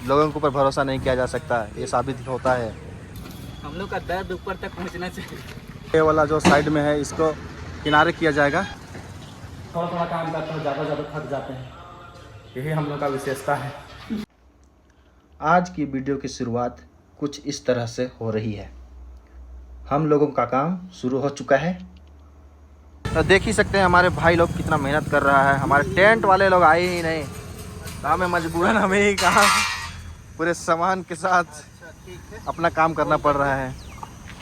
लोगों के ऊपर भरोसा नहीं किया जा सकता, ये साबित होता है। हम लोग का दर्द ऊपर तक पहुंचना चाहिए। ये वाला जो साइड में है इसको किनारे किया जाएगा। थोड़ा थोड़ा काम करते हैं, ज़्यादा थक जाते हैं, यही हम लोग का विशेषता है। आज की वीडियो की शुरुआत कुछ इस तरह से हो रही है। हम लोगों का काम शुरू हो चुका है। तो देख ही सकते हैं हमारे भाई लोग कितना मेहनत कर रहा है। हमारे टेंट वाले लोग आए ही नहीं, तो हमें मजबूरन हमें ही काम पूरे सामान के साथ अपना काम करना पड़ रहा है।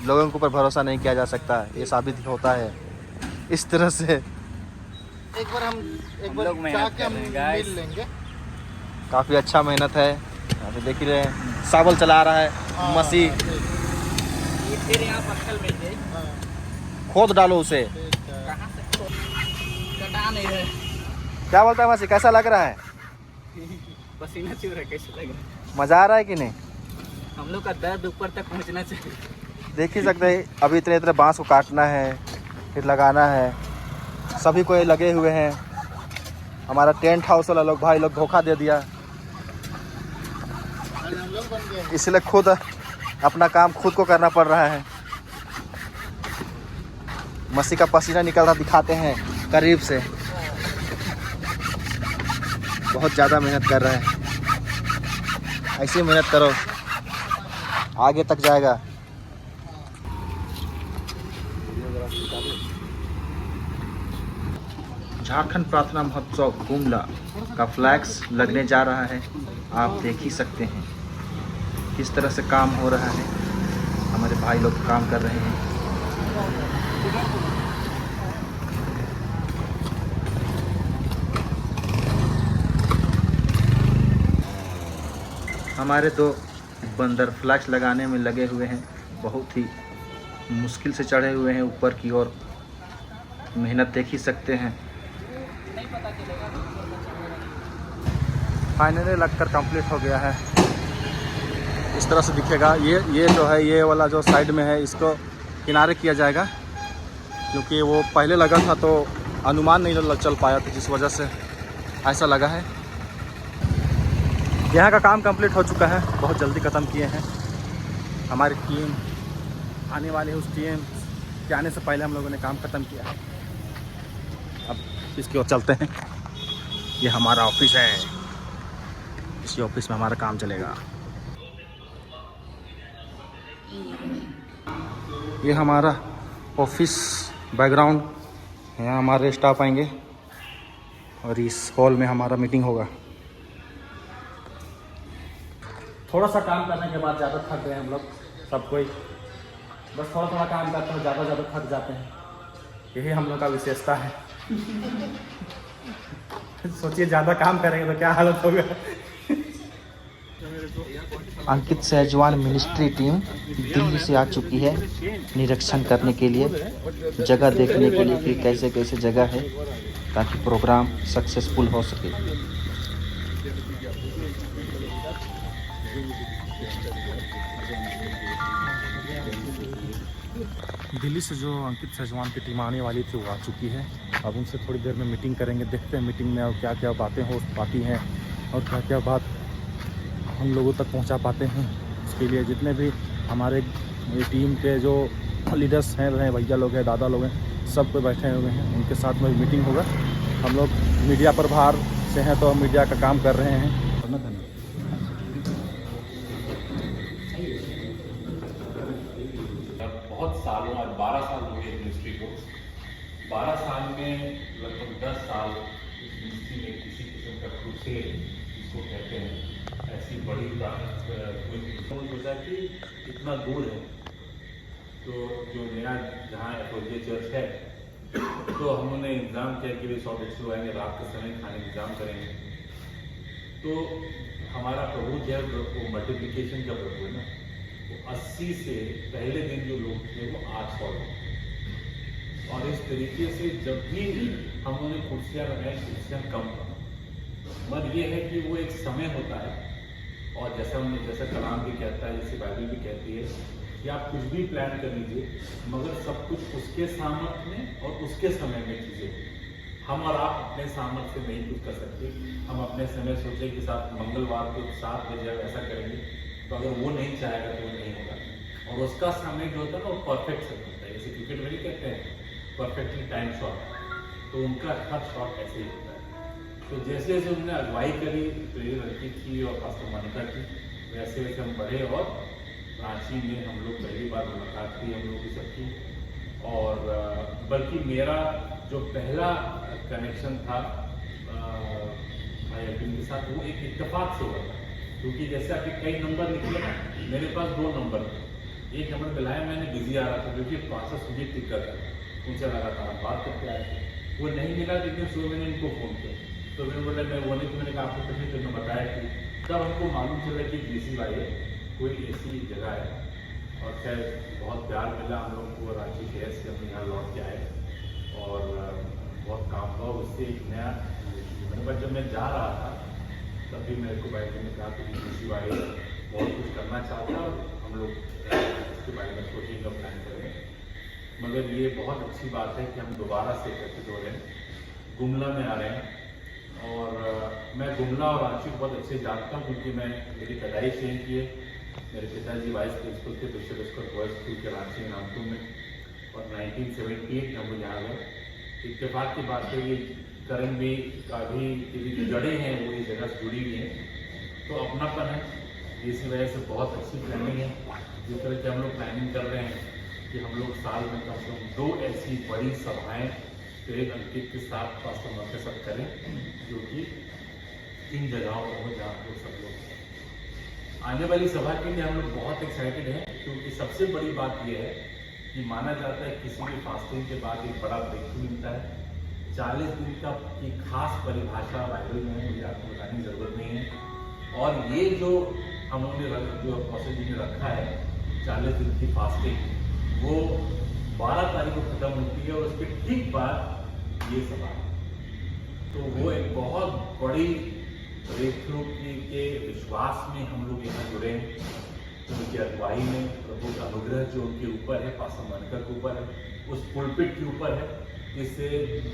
लोगों के ऊपर भरोसा नहीं किया जा सकता, ये साबित होता है। इस तरह से एक बार लोग मेहनत कर रहे हैं, मिल लेंगे। काफ़ी अच्छा मेहनत है। अभी देख ही रहे हैं, सावल चला रहा है मसी। फिर यहाँ पत्थर में से खोद डालो उसे। कहाँ से कटा नहीं रहे। क्या बोलता है मसी, कैसा लग रहा है? पसीना चूर रहा है, कैसे लग रहा है? मज़ा आ रहा है कि नहीं? हम लोग का दर्द ऊपर तक पहुंचना चाहिए। देख ही सकते हैं, अभी इतने इतने बांस को काटना है, फिर लगाना है। सभी को ये लगे हुए हैं। हमारा टेंट हाउस वाला लोग भाई लोग धोखा दे दिया, इसलिए खुद अपना काम खुद को करना पड़ रहा है। मसी का पसीना निकल रहा दिखाते हैं करीब से। बहुत ज़्यादा मेहनत कर रहा है। ऐसी मेहनत करो, आगे तक जाएगा। झारखंड प्रार्थना महोत्सव गुमला का फ्लैक्स लगने जा रहा है। आप देख ही सकते हैं किस तरह से काम हो रहा है। हमारे भाई लोग काम कर रहे हैं। हमारे दो बंदर फ्लैक्स लगाने में लगे हुए हैं। बहुत ही मुश्किल से चढ़े हुए हैं ऊपर की ओर। मेहनत देख ही सकते हैं। फाइनली लगकर कंप्लीट हो गया है। इस तरह से दिखेगा। ये जो है, ये वाला जो साइड में है, इसको किनारे किया जाएगा, क्योंकि वो पहले लगा था तो अनुमान नहीं चल पाया था, जिस वजह से ऐसा लगा है। यहाँ का काम कंप्लीट हो चुका है, बहुत जल्दी ख़त्म किए हैं। हमारी टीम आने वाली है, उस टीम के आने से पहले हम लोगों ने काम ख़त्म किया है। अब इसकी ओर चलते हैं। ये हमारा ऑफिस है, इसी ऑफिस में हमारा काम चलेगा। ये हमारा ऑफिस बैकग्राउंड, यहाँ हमारे स्टाफ आएंगे और इस हॉल में हमारा मीटिंग होगा। थोड़ा सा काम करने के बाद ज़्यादा थक गए हम लोग, सब कोई। बस थोड़ा थोड़ा काम करते हैं, ज़्यादा थक जाते हैं, यही हम लोग का विशेषता है। सोचिए ज़्यादा काम करेंगे तो क्या हालत होगा। अंकित सहजवान मिनिस्ट्री टीम दिल्ली से आ चुकी है निरीक्षण करने के लिए, जगह देखने के लिए कि कैसे कैसे जगह है, ताकि प्रोग्राम सक्सेसफुल हो सके। दिल्ली से जो अंकित सहजवान की टीम आने वाली थी वो आ चुकी है। अब उनसे थोड़ी देर में मीटिंग करेंगे। देखते हैं मीटिंग में और क्या क्या बातें हो पाती हैं और क्या क्या बात हम लोगों तक पहुंचा पाते हैं। उसके लिए जितने भी हमारे टीम के जो लीडर्स हैं, भैया लोग हैं, दादा लोग हैं, सब कोई बैठे हुए हैं, उनके साथ में मीटिंग होगा। हम लोग मीडिया पर बाहर से हैं तो हम मीडिया का काम कर रहे हैं। बहुत सालों, आज 12 साल हो गए मिनिस्ट्री को। 12 साल में लगभग 10 साल इस मिनिस्ट्री में किसी किस्म का क्रूसेड जिसको कहते हैं, ऐसी बड़ी कोई सोचा कि इतना दूर है तो जो नया जहाँ एफओजे चर्च है, तो हमने इंतज़ाम किया कि 100 आएंगे, रात के समय खाने का इंतजाम करेंगे। तो हमारा प्रभु जब वो मल्टीप्लिकेशन का प्रभु है ना, 80 से पहले दिन जो लोग थे वो 800 लोग। और इस तरीके से जब भी हम उन्हें कुर्सियाँ लगाएं, कुर्सियाँ कम कम। मत ये है कि वो एक समय होता है, और जैसा कलाम भी कहता है, जैसे बाइबल भी कहती है कि आप कुछ भी प्लान कर लीजिए, मगर सब कुछ उसके सामर्थ्य में और उसके समय में चीज़ें। हम और आप अपने सामर्थ्य से नहीं कुछ कर सकते। हम अपने समय सोचे कि साथ मंगलवार को 7 बजे ऐसा करेंगे, तो अगर वो नहीं चाहेगा तो वो नहीं होगा। और उसका समय जो होता है ना वो परफेक्ट समय होता है, जैसे क्रिकेट में ही कहते हैं परफेक्टली टाइम शॉट, तो उनका हर शॉट ऐसे ही होता है। तो जैसे जैसे उन्होंने अगुवाई करी प्रेरित अंकित की और पास्टर मोनिका की, वैसे वैसे हम बढ़े और रांची में हम लोग पहली बार मुलाकात की हम लोग की सबकी। और बल्कि मेरा जो पहला कनेक्शन था IIT के साथ वो एक इत्तेफाक से हुआ था, क्योंकि जैसे आपके कई नंबर निकले ना, मेरे पास 2 नंबर थे। एक नंबर मिलाया मैंने, बिजी आ रहा था क्योंकि 500 सुजीत टिकट था, उनसे लगातार हम बात करते आए थे। वो नहीं मिला, लेकिन सुबह मैंने इनको फ़ोन किया, तो मैंने बोला मैं वो नहीं, तो मैंने कहा आपको तभी तो मैं बताया कि तब हमको मालूम चला कि DC भाई है, कोई ऐसी जगह है। और खैर बहुत प्यार मिला हम लोग को, रांची शहर से हम यहाँ लौट के आए और बहुत काम हुआ उससे। एक नया मैंने जब मैं जा रहा था तभी मेरे को भाई ने कहा कि DC भाई बहुत कुछ करना चाहता है और हम लोग इसके बारे में सोचेंगे, प्लान करेंगे। मगर ये बहुत अच्छी बात है कि हम दोबारा से एकत्रित हो रहे हैं, गुमला में आ रहे हैं। और मैं गुमला और रांची को बहुत अच्छे जानता हूँ क्योंकि मैं मेरी पैदाइश यहीं की है। मेरे पिताजी वाइस प्रिंसिपल थे बिशप स्कूल बॉयज स्कूल के रांची नामपुर में, और 1978 में हम लोग यहाँ गए। इत्तेफाक की बात है ये करण भी का भी जो जड़ें हैं वो इस जगह से जुड़ी हुई हैं, तो अपनापन है। इसी वजह से बहुत अच्छी प्लानिंग है। जिस तरह की हम लोग प्लानिंग कर रहे हैं कि हम लोग साल में कम से कम 2 ऐसी बड़ी सभाएँ प्रेरित अंकित के साथ पास्टर के साथ करें, जो कि इन जगहों पर हो जहाँ लोग सब लोग आने वाली सभा के लिए हम लोग बहुत एक्साइटेड हैं। क्योंकि सबसे बड़ी बात यह है कि माना जाता है किसी भी फास्टिंग के बाद एक बड़ा ब्रेकथ्रू मिलता है। 40 दिन का की खास परिभाषा बाइबल में है, मुझे आपको बताने की जरूरत नहीं है। और ये जो हमने जो प्रोसेस जी ने रखा है 40 दिन की फास्टिंग, वो 12 तारीख को खत्म होती है और उसके ठीक बाद ये सभा। तो वो एक बहुत बड़ी ब्रेकथ्रू के विश्वास में हम लोग यहाँ जुड़े हैं। तो उनकी अगुवाई में प्रभु का अनुग्रह जो उनके ऊपर है, पास्टर मोनिका के ऊपर है, उस पुलपिट के ऊपर है, जिससे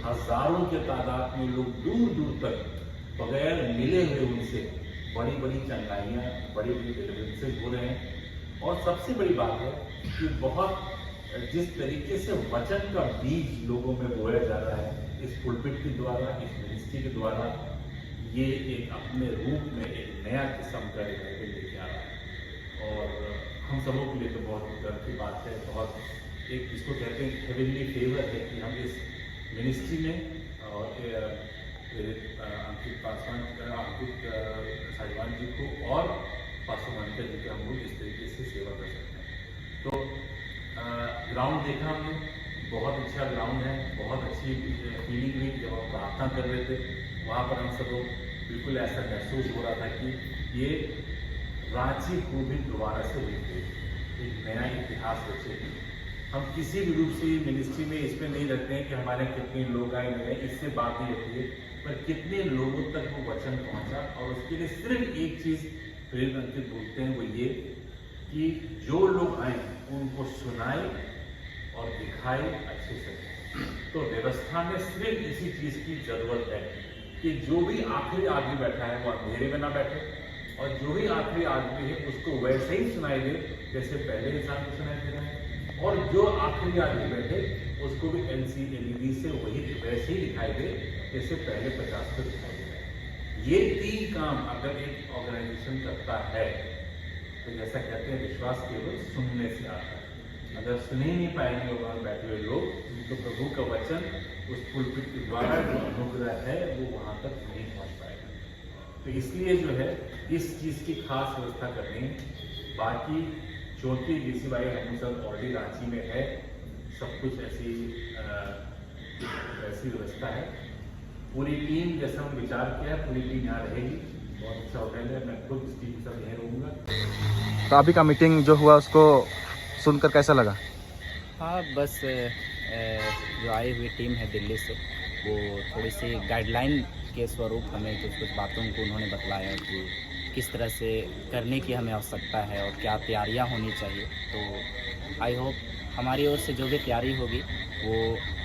हजारों के तादाद में लोग दूर दूर तक बगैर मिले हुए उनसे बड़ी बड़ी चंगाइयाँ, बड़ी बड़ी डिलीवरेंसेस हो रहे हैं। और सबसे बड़ी बात है कि बहुत जिस तरीके से वचन का बीज लोगों में बोया जा रहा है इस पुलपिट के द्वारा, इस मिनिस्ट्री के द्वारा, ये एक अपने रूप में एक नया किस्म का रिवाइवल लेके आ रहा है। और हम सबों के लिए तो बहुत गर्व की बात है, बहुत एक जिसको कहते हैं हेवनली फेवर है कि हम इस मिनिस्ट्री में और अंकित साहिवान जी को और पास्टर मोनिका जी को हम लोग इस तरीके से सेवा कर सकते हैं। तो ग्राउंड देखा हमने, बहुत अच्छा ग्राउंड है, बहुत अच्छी फीलिंग हुई जब हम प्रार्थना कर रहे थे। वहाँ पर हम सब लोग बिल्कुल ऐसा महसूस हो रहा था कि ये रांची को भी दोबारा से एक नया इतिहास रचेगी। हम किसी भी रूप से मिनिस्ट्री में इसमें नहीं रखते हैं कि हमारे कितने लोग आए हुए हैं, इससे बात नहीं होती है, पर कितने लोगों तक वो वचन पहुंचा। और उसके लिए सिर्फ एक चीज़ प्रेरित अंकित बोलते हैं, वो ये कि जो लोग आए उनको सुनाए और दिखाए अच्छे से। तो व्यवस्था में सिर्फ इसी चीज़ की जरूरत है कि जो भी आखिरी आदमी बैठा है वो अंधेरे में ना बैठे, और जो भी आखिरी आदमी है उसको वैसे ही सुनाई दे जैसे पहले इंसान को सुनाई दे रहा है, और जो आखिरी आदमी बैठे उसको भी LC LED से वही वैसे ही दिखाई दे जैसे पहले 50 को दिखाई दे रहा है। ये 3 काम अगर एक ऑर्गेनाइजेशन करता है तो जैसा कहते हैं विश्वास केवल सुनने से आता है। अगर सुन ही नहीं पाएंगे वहाँ बैठे हुए लोग तो प्रभु का वचन उस पुलपिट के द्वारा जो अनुग्रह है वो वहाँ तक नहीं पहुँच पाएगा। तो इसलिए जो है इस चीज़ की खास व्यवस्था करनी है। बाकी चौथी DC वाई हम सब ऑलरेडी रांची में है, सब कुछ ऐसी व्यवस्था है। पूरी टीम जैसा हम विचार किया है, पूरी टीम यहाँ रहेगी। बहुत अच्छा होटल है, मैं खुद इस टीम के साथ यहीं रहूँगा। तो अभी का मीटिंग जो हुआ उसको सुनकर कैसा लगा? हाँ, बस जो आई हुई टीम है दिल्ली से, वो थोड़ी सी गाइडलाइन के स्वरूप हमें कुछ बातों को उन्होंने बतलाया कि किस तरह से करने की हमें आवश्यकता है और क्या तैयारियां होनी चाहिए। तो आई होप हमारी ओर से जो भी तैयारी होगी वो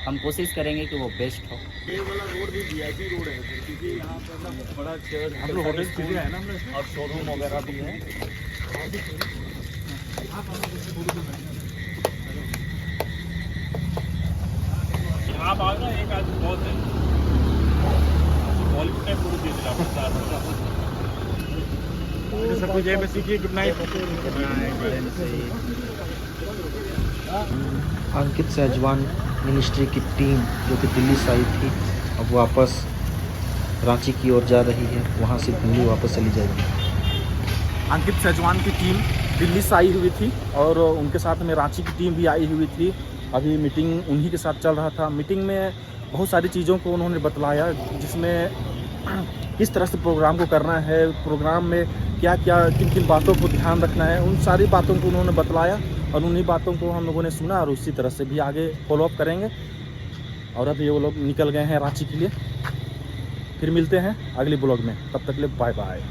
हम कोशिश करेंगे कि वो बेस्ट हो। ये वाला रोड भी वीआईपी रोड है क्योंकि यहाँ पे मतलब बड़ा चर्च हम लोग होटल चीज़ें है ना और शोरूम वगैरह भी है। आप आ गए एक आज बहुत है बॉलीवुड टाइप पूरी चीज़ सब कुछ है। सीखिए गुड नाइट। अंकित सेजवान मिनिस्ट्री की टीम जो कि दिल्ली से आई थी अब वापस रांची की ओर जा रही है, वहां से दिल्ली वापस चली जाएगी। अंकित सेजवान की टीम दिल्ली से आई हुई थी और उनके साथ में रांची की टीम भी आई हुई थी। अभी मीटिंग उन्हीं के साथ चल रहा था। मीटिंग में बहुत सारी चीज़ों को उन्होंने बतलाया, जिसमें किस तरह से प्रोग्राम को करना है, प्रोग्राम में क्या क्या किन किन बातों को ध्यान रखना है, उन सारी बातों को उन्होंने बतलाया और उन्हीं बातों को हम लोगों ने सुना और उसी तरह से भी आगे फॉलोअप करेंगे। और अब ये वो लोग निकल गए हैं रांची के लिए। फिर मिलते हैं अगले ब्लॉग में, तब तक के लिए बाय बाय।